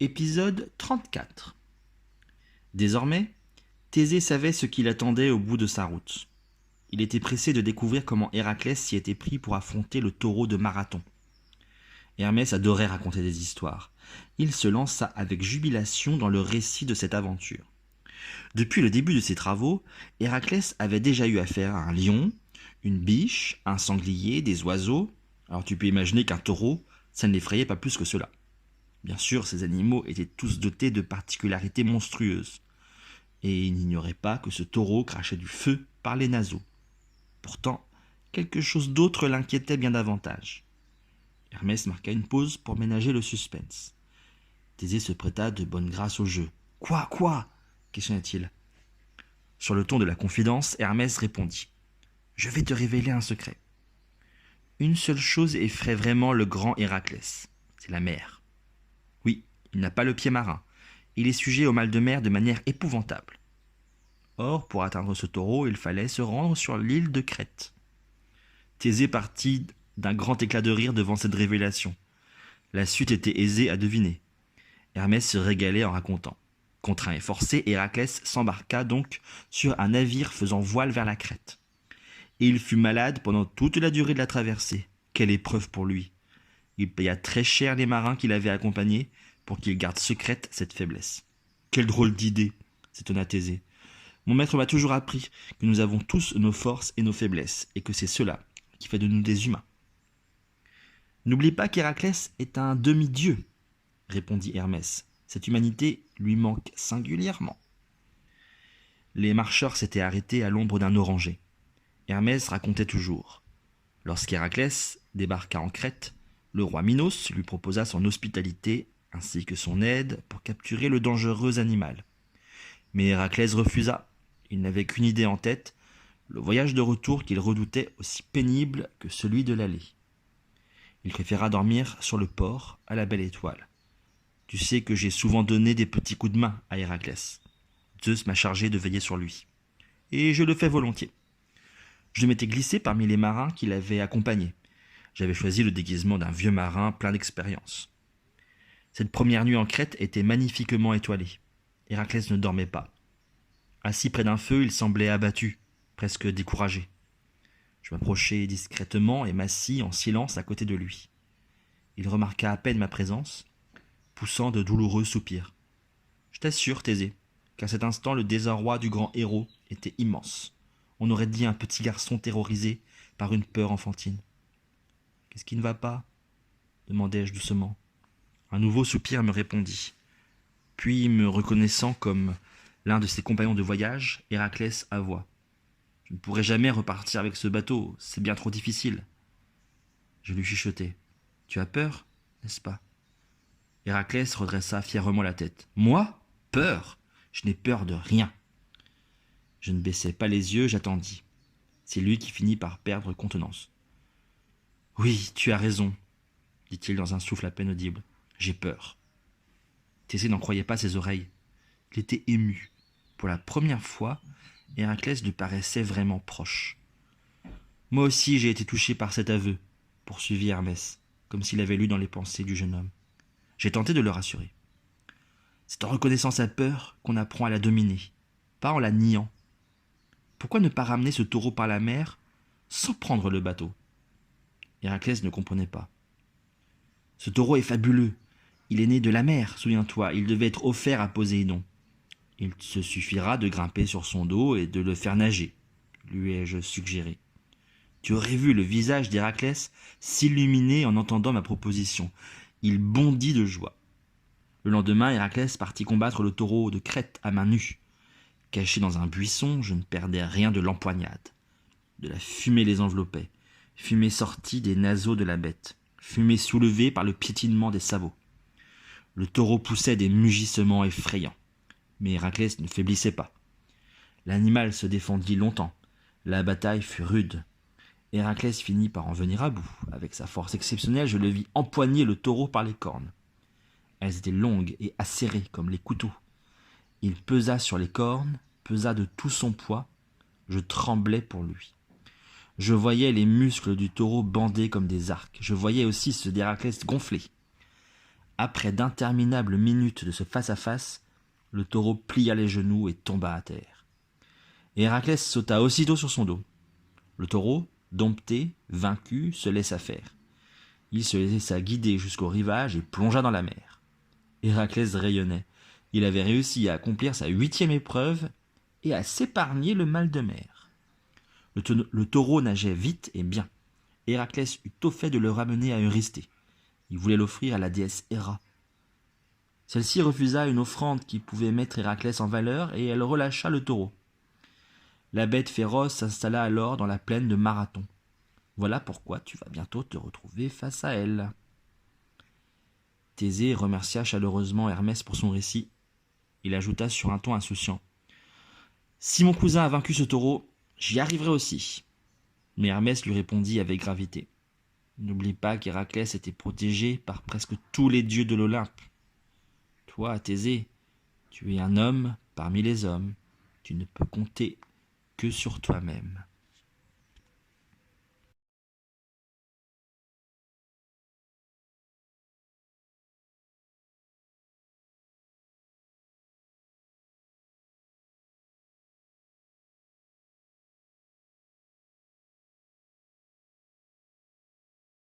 Épisode 34. Désormais, Thésée savait ce qui l'attendait au bout de sa route. Il était pressé de découvrir comment Héraclès s'y était pris pour affronter le taureau de Marathon. Hermès adorait raconter des histoires. Il se lança avec jubilation dans le récit de cette aventure. Depuis le début de ses travaux, Héraclès avait déjà eu affaire à un lion, une biche, un sanglier, des oiseaux. Alors tu peux imaginer qu'un taureau, ça ne l'effrayait pas plus que cela. Bien sûr, ces animaux étaient tous dotés de particularités monstrueuses. Et il n'ignorait pas que ce taureau crachait du feu par les naseaux. Pourtant, quelque chose d'autre l'inquiétait bien davantage. Hermès marqua une pause pour ménager le suspense. Thésée se prêta de bonne grâce au jeu. « Quoi » questionna-t-il. Sur le ton de la confidence, Hermès répondit. « Je vais te révéler un secret. Une seule chose effraie vraiment le grand Héraclès, c'est la mer. Oui, il n'a pas le pied marin. Il est sujet au mal de mer de manière épouvantable. Or, pour atteindre ce taureau, il fallait se rendre sur l'île de Crète. » Thésée partit d'un grand éclat de rire devant cette révélation. La suite était aisée à deviner. Hermès se régalait en racontant. Contraint et forcé, Héraclès s'embarqua donc sur un navire faisant voile vers la Crète. Et il fut malade pendant toute la durée de la traversée. Quelle épreuve pour lui! Il paya très cher les marins qui l'avaient accompagné pour qu'ils gardent secrète cette faiblesse. Quelle drôle d'idée, s'étonna Thésée. Mon maître m'a toujours appris que nous avons tous nos forces et nos faiblesses, et que c'est cela qui fait de nous des humains. N'oublie pas qu'Héraclès est un demi-dieu, répondit Hermès. Cette humanité lui manque singulièrement. Les marcheurs s'étaient arrêtés à l'ombre d'un oranger. Hermès racontait toujours. Lorsqu'Héraclès débarqua en Crète, le roi Minos lui proposa son hospitalité ainsi que son aide pour capturer le dangereux animal. Mais Héraclès refusa. Il n'avait qu'une idée en tête, le voyage de retour qu'il redoutait aussi pénible que celui de l'aller. Il préféra dormir sur le port à la belle étoile. Tu sais que j'ai souvent donné des petits coups de main à Héraclès. Zeus m'a chargé de veiller sur lui. Et je le fais volontiers. Je m'étais glissé parmi les marins qui l'avaient accompagné. J'avais choisi le déguisement d'un vieux marin plein d'expérience. Cette première nuit en Crète était magnifiquement étoilée. Héraclès ne dormait pas. Assis près d'un feu, il semblait abattu, presque découragé. Je m'approchai discrètement et m'assis en silence à côté de lui. Il remarqua à peine ma présence, poussant de douloureux soupirs. Je t'assure, Thésée, qu'à cet instant le désarroi du grand héros était immense. On aurait dit un petit garçon terrorisé par une peur enfantine. « Qu'est-ce qui ne va pas ?» demandai-je doucement. Un nouveau soupir me répondit. Puis, me reconnaissant comme l'un de ses compagnons de voyage, Héraclès avoua. « Je ne pourrai jamais repartir avec ce bateau, c'est bien trop difficile. » Je lui chuchotai. « Tu as peur, n'est-ce pas ?» Héraclès redressa fièrement la tête. « Moi ? Peur ? Je n'ai peur de rien. » Je ne baissai pas les yeux, j'attendis. C'est lui qui finit par perdre contenance. « Oui, tu as raison, » dit-il dans un souffle à peine audible. « J'ai peur. » Thésée n'en croyait pas ses oreilles. Il était ému. Pour la première fois, Héraclès lui paraissait vraiment proche. « Moi aussi j'ai été touché par cet aveu, » poursuivit Hermès, comme s'il avait lu dans les pensées du jeune homme. J'ai tenté de le rassurer. C'est en reconnaissant sa peur qu'on apprend à la dominer, pas en la niant. Pourquoi ne pas ramener ce taureau par la mer sans prendre le bateau ? Héraclès ne comprenait pas. Ce taureau est fabuleux. Il est né de la mer, souviens-toi. Il devait être offert à Poséidon. Il se suffira de grimper sur son dos et de le faire nager, lui ai-je suggéré. Tu aurais vu le visage d'Héraclès s'illuminer en entendant ma proposition. Il bondit de joie. Le lendemain, Héraclès partit combattre le taureau de Crète à main nue. Caché dans un buisson, je ne perdais rien de l'empoignade. De la fumée les enveloppait, fumée sortie des naseaux de la bête, fumée soulevée par le piétinement des sabots. Le taureau poussait des mugissements effrayants. Mais Héraclès ne faiblissait pas. L'animal se défendit longtemps. La bataille fut rude. Héraclès finit par en venir à bout. Avec sa force exceptionnelle, je le vis empoigner le taureau par les cornes. Elles étaient longues et acérées comme les couteaux. Il pesa sur les cornes, pesa de tout son poids. Je tremblais pour lui. Je voyais les muscles du taureau bandés comme des arcs. Je voyais aussi ceux d'Héraclès gonflés. Après d'interminables minutes de ce face-à-face, le taureau plia les genoux et tomba à terre. Héraclès sauta aussitôt sur son dos. Le taureau, dompté, vaincu, se laissa faire. Il se laissa guider jusqu'au rivage et plongea dans la mer. Héraclès rayonnait. Il avait réussi à accomplir sa 8e épreuve et à s'épargner le mal de mer. Le taureau nageait vite et bien. Héraclès eut au fait de le ramener à Eurysthée. Il voulait l'offrir à la déesse Héra. Celle-ci refusa une offrande qui pouvait mettre Héraclès en valeur et elle relâcha le taureau. La bête féroce s'installa alors dans la plaine de Marathon. Voilà pourquoi tu vas bientôt te retrouver face à elle. Thésée remercia chaleureusement Hermès pour son récit. Il ajouta sur un ton insouciant. Si mon cousin a vaincu ce taureau, j'y arriverai aussi. Mais Hermès lui répondit avec gravité. N'oublie pas qu'Héraclès était protégé par presque tous les dieux de l'Olympe. Toi, Thésée, tu es un homme parmi les hommes. Tu ne peux compter que sur toi-même.